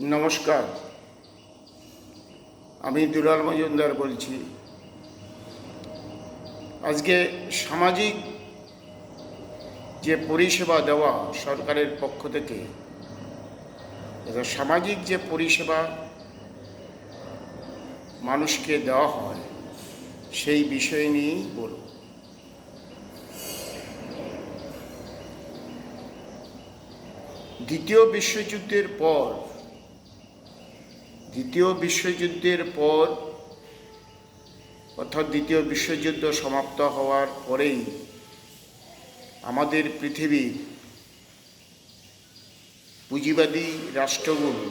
নমস্কার, আমি দুলাল মজুমদার বলছি। আজকে সামাজিক যে পরিষেবা দেওয়া সরকারের পক্ষ থেকে, সামাজিক যে পরিষেবা মানুষকে দেওয়া হয় সেই বিষয় নিয়েই বলব। দ্বিতীয় বিশ্বযুদ্ধের পর অর্থাৎ দ্বিতীয় বিশ্বযুদ্ধ সমাপ্ত হওয়ার পরেই আমাদের পৃথিবীর পুঁজিবাদী রাষ্ট্রগুলো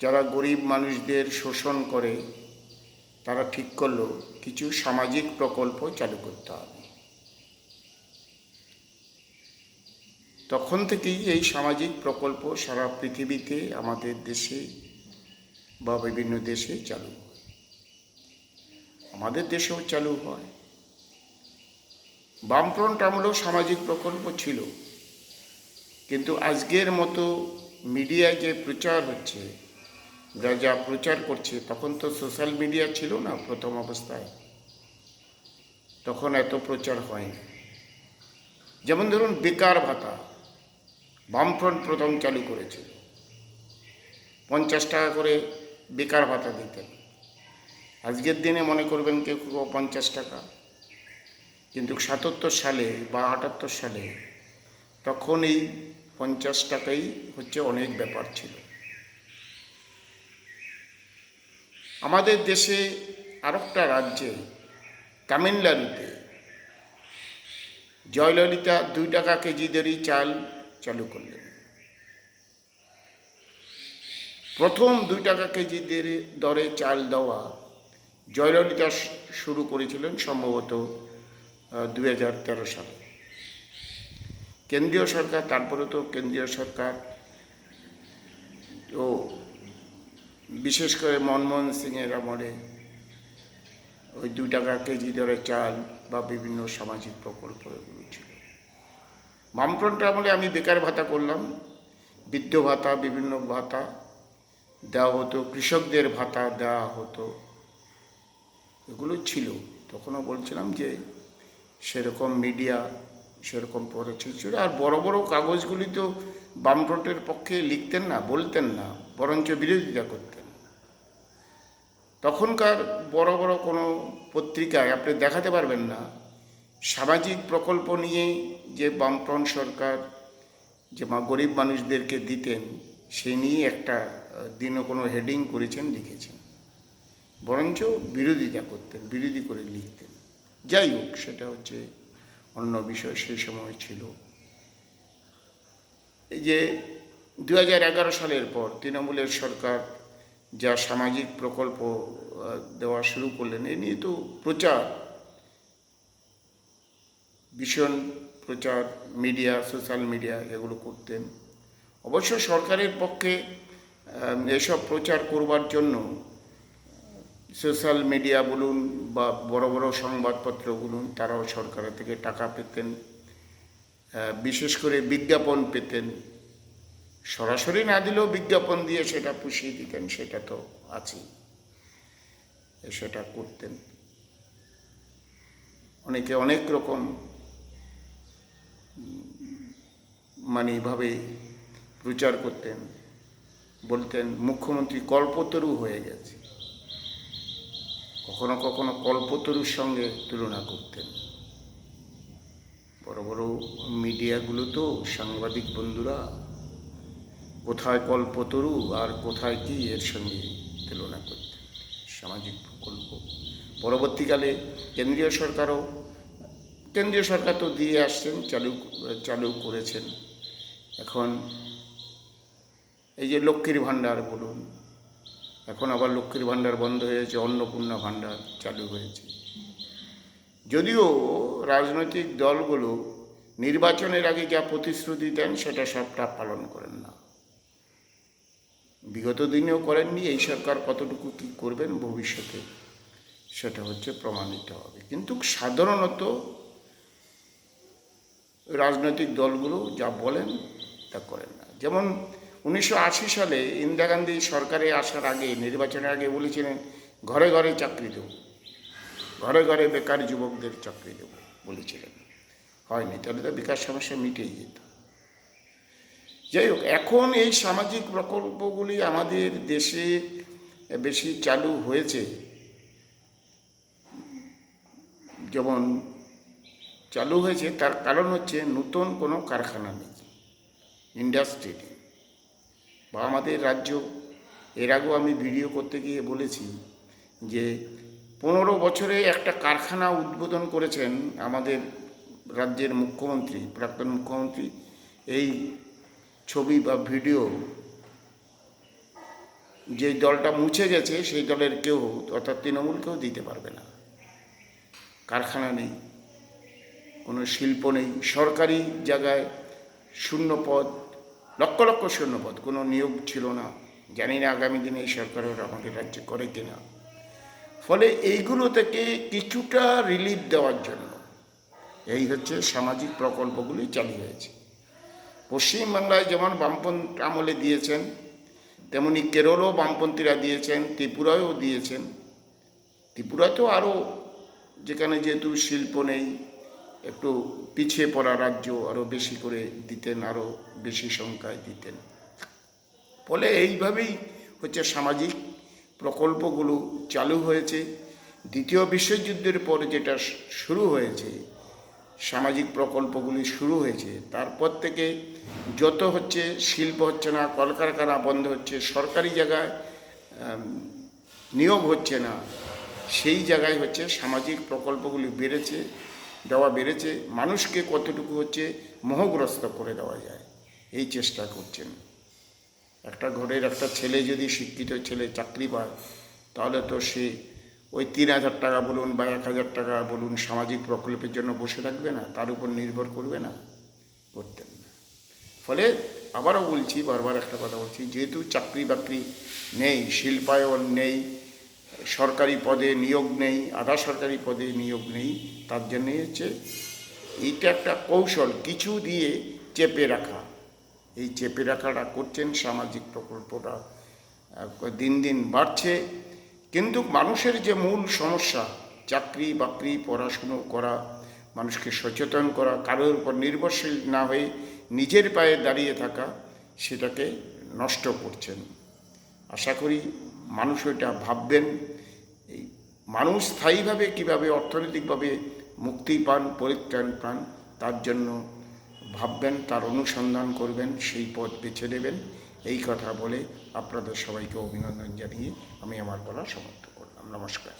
যারা গরিব মানুষদের শোষণ করে, তারা ঠিক করলো কিছু সামাজিক প্রকল্প চালু করতে হবে। তখন থেকেই এই সামাজিক প্রকল্প সারা পৃথিবীতে, আমাদের দেশে বা বিভিন্ন দেশে চালু হয়, আমাদের দেশেও চালু হয়। বামফ্রন্ট আমলেও সামাজিক প্রকল্প ছিল, কিন্তু আজকের মতো মিডিয়ায় যে প্রচার হচ্ছে, যা প্রচার করছে, তখন তো সোশ্যাল মিডিয়া ছিল না প্রথম অবস্থায়, তখন এত প্রচার হয়নি। যেমন ধরুন বেকার ভাতা, বামফ্রন্ট প্রথম চালু করেছিল, 50 টাকা করে বেকার ভাতা দিতেন। আজকের দিনে মনে করবেন কেউ 50 টাকা, কিন্তু 77 সালে বা 78 সালে তখন এই 50 টাকাই হচ্ছে অনেক ব্যাপার ছিল। আমাদের দেশে আরেকটা রাজ্যে, তামিলনাড়ুতে, জয়ললিতা 2 টাকা কেজি দরেই চাল চালু করলেন। প্রথম 2 টাকা কেজি দরে চাল দেওয়া জয়ললিতা শুরু করেছিলেন সম্ভবত 2013 সালে। কেন্দ্রীয় সরকার, তারপরে তো কেন্দ্রীয় সরকার তো বিশেষ করে মনমোহন সিংয়ের আমলে ওই 2 টাকা কেজি দরে চাল বা বিভিন্ন সামাজিক প্রকল্প এগুলো ছিল। বামফ্রন্ট আমলে আমি বেকার ভাতা করলাম, বৃদ্ধ ভাতা, বিভিন্ন ভাতা দেওয়া হতো, কৃষকদের ভাতা দেওয়া হতো, এগুলো ছিল। তখনও বলছিলাম যে সেরকম মিডিয়া সেরকম প্রচার ছিল। আর বড় বড় কাগজগুলি তো বামফ্রন্টের পক্ষে লিখতেন না, বলতেন না, বরঞ্চ বিরোধিতা করতেন। তখনকার বড় বড় কোনো পত্রিকায় আপনি দেখাতে পারবেন না সামাজিক প্রকল্প নিয়ে যে বামফ্রন্ট সরকার যে গরিব মানুষদেরকে দিতেন সেই নিয়ে একটা দিনও কোনো হেডিং করেছেন, লিখেছেন। বরঞ্চ বিরোধিতা করতেন, বিরোধী করে লিখতেন। যাই হোক, সেটা হচ্ছে অন্য বিষয়, সেই সময় ছিল। এই যে 2011 সালের পর তৃণমূলের সরকার যা সামাজিক প্রকল্প দেওয়া শুরু করলেন, এ নিয়ে তো প্রচার, ভীষণ প্রচার, মিডিয়া, সোশ্যাল মিডিয়া এগুলো করতেন। অবশ্য সরকারের পক্ষে এসব প্রচার করবার জন্য সোশ্যাল মিডিয়া বলুন বা বড় বড় সংবাদপত্র বলুন, তারাও সরকারের থেকে টাকা পেতেন, বিশেষ করে বিজ্ঞাপন পেতেন। সরাসরি না দিলেও বিজ্ঞাপন দিয়ে সেটা পুষিয়ে দিতেন, সেটা তো আছেই, সেটা করতেন। অনেকে অনেক রকম এইভাবে প্রচার করতেন, বলতেন মুখ্যমন্ত্রী কল্পতরু হয়ে গেছে, কখনো কখনো কল্পতরুর সঙ্গে তুলনা করতেন। বড় বড় মিডিয়াগুলো তো, সাংবাদিক বন্ধুরা, কোথায় কল্পতরু আর কোথায় কি এর সঙ্গে তুলনা করতেন সামাজিক প্রকল্প। পরবর্তীকালে কেন্দ্রীয় সরকার তো দিয়ে আসছেন, চালু করেছেন। এখন এই যে লক্ষ্মীর ভাণ্ডার বলুন, এখন আবার লক্ষ্মীর ভাণ্ডার বন্ধ হয়েছে, অন্নপূর্ণা ভাণ্ডার চালু হয়েছে। যদিও রাজনৈতিক দলগুলো নির্বাচনের আগে যা প্রতিশ্রুতি দেন সেটা সবটা পালন করেন না, বিগত দিনেও করেননি। এই সরকার কতটুকু কী করবেন ভবিষ্যতে সেটা হচ্ছে প্রমাণিত হবে। কিন্তু সাধারণত রাজনৈতিক দলগুলো যা বলেন তা করেন না। যেমন 1980 সালে ইন্দিরা গান্ধী সরকারে আসার আগে, নির্বাচনের আগে বলেছিলেন ঘরে ঘরে চাকরি দেব, ঘরে ঘরে বেকার যুবকদের চাকরি দেব বলেছিলেন। হয়নি, তাহলে তো বেকার সমস্যা মিটেই যেত। যাই হোক, এখন এই সামাজিক প্রকল্পগুলি আমাদের দেশে বেশি চালু হয়েছে। যেমন চালু হয়েছে তার কারণ হচ্ছে নতুন কোনো কারখানা নেই, ইন্ডাস্ট্রি নেই। বা আমাদের রাজ্য, এর আগেও আমি ভিডিও করতে গিয়ে বলেছি যে 15 বছরে একটা কারখানা উদ্বোধন করেছেন আমাদের রাজ্যের মুখ্যমন্ত্রী, প্রাক্তন মুখ্যমন্ত্রী। এই ছবি বা ভিডিও যে দলটা মুছে গেছে সেই দলের কেউ, অর্থাৎ তৃণমূল, কেউ দিতে পারবে না। কারখানা নেই, কোনো শিল্প নেই, সরকারি জায়গায় শূন্য পদ, লক্ষ লক্ষ শূন্য পদ, কোনো নিয়োগ ছিল না। জানি না আগামী দিনে এই সরকারের আমাদের রাজ্যে করে কিনা। ফলে এইগুলো থেকে কিছুটা রিলিফ দেওয়ার জন্য এই হচ্ছে সামাজিক প্রকল্পগুলি চালু হয়েছে। পশ্চিমবাংলায় যেমন বামপন্থী আমলে দিয়েছেন, তেমনি কেরলও বামপন্থীরা দিয়েছেন, ত্রিপুরায়ও দিয়েছেন। ত্রিপুরাতেও আরও, যেখানে যেহেতু শিল্প নেই, একটু পিছিয়ে পড়া রাজ্য, আরও বেশি করে দিতেন, আরও বেশি সংখ্যায় দিতেন। ফলে এইভাবেই হচ্ছে সামাজিক প্রকল্পগুলো চালু হয়েছে। দ্বিতীয় বিশ্বযুদ্ধের পর যেটা শুরু হয়েছে, সামাজিক প্রকল্পগুলি শুরু হয়েছে, তারপর থেকে যত হচ্ছে শিল্প হচ্ছে না, কলকারখানা বন্ধ হচ্ছে, সরকারি জায়গায় নিয়োগ হচ্ছে না, সেই জায়গায় হচ্ছে সামাজিক প্রকল্পগুলি বেড়েছে। মানুষকে কতটুকু হচ্ছে মোহগ্রস্ত করে দেওয়া যায় এই চেষ্টা করছেন। একটা ঘরের একটা ছেলে যদি, শিক্ষিত ছেলে চাকরি পায়, তাহলে তো সে ওই 3,000 টাকা বলুন বা 1,000 টাকা বলুন সামাজিক প্রকল্পের জন্য বসে থাকবে না, তার উপর নির্ভর করবে না, করতেন না। ফলে আবারও বলছি, বারবার একটা কথা বলছি, যেহেতু চাকরি বাকরি নেই, শিল্পায়ন নেই, সরকারি পদে নিয়োগ নেই, আধা সরকারি পদে নিয়োগ নেই, তার জন্যই হচ্ছে এইটা একটা কৌশল, কিছু দিয়ে চেপে রাখা। এই চেপে রাখাটা করছেন, সামাজিক প্রকল্পটা দিন দিন বাড়ছে। কিন্তু মানুষের যে মূল সমস্যা, চাকরি বাকরি, পড়াশুনো করা, মানুষকে সচেতন করা, কারোর উপর নির্ভরশীল না হয়ে নিজের পায়ে দাঁড়িয়ে থাকা, সেটাকে নষ্ট করছেন। আশা করি মানুষ ওইটা ভাববেন। এই মানুষ স্থায়ীভাবে কীভাবে অর্থনৈতিকভাবে মুক্তি পান, পরিত্রাণ পান, তার জন্য ভাববেন, তার অনুসন্ধান করবেন, সেই পথ বেছে নেবেন। এই কথা বলে আপনাদের সবাইকে অভিনন্দন জানিয়ে আমি আমার বলা সমাপ্ত করলাম। নমস্কার।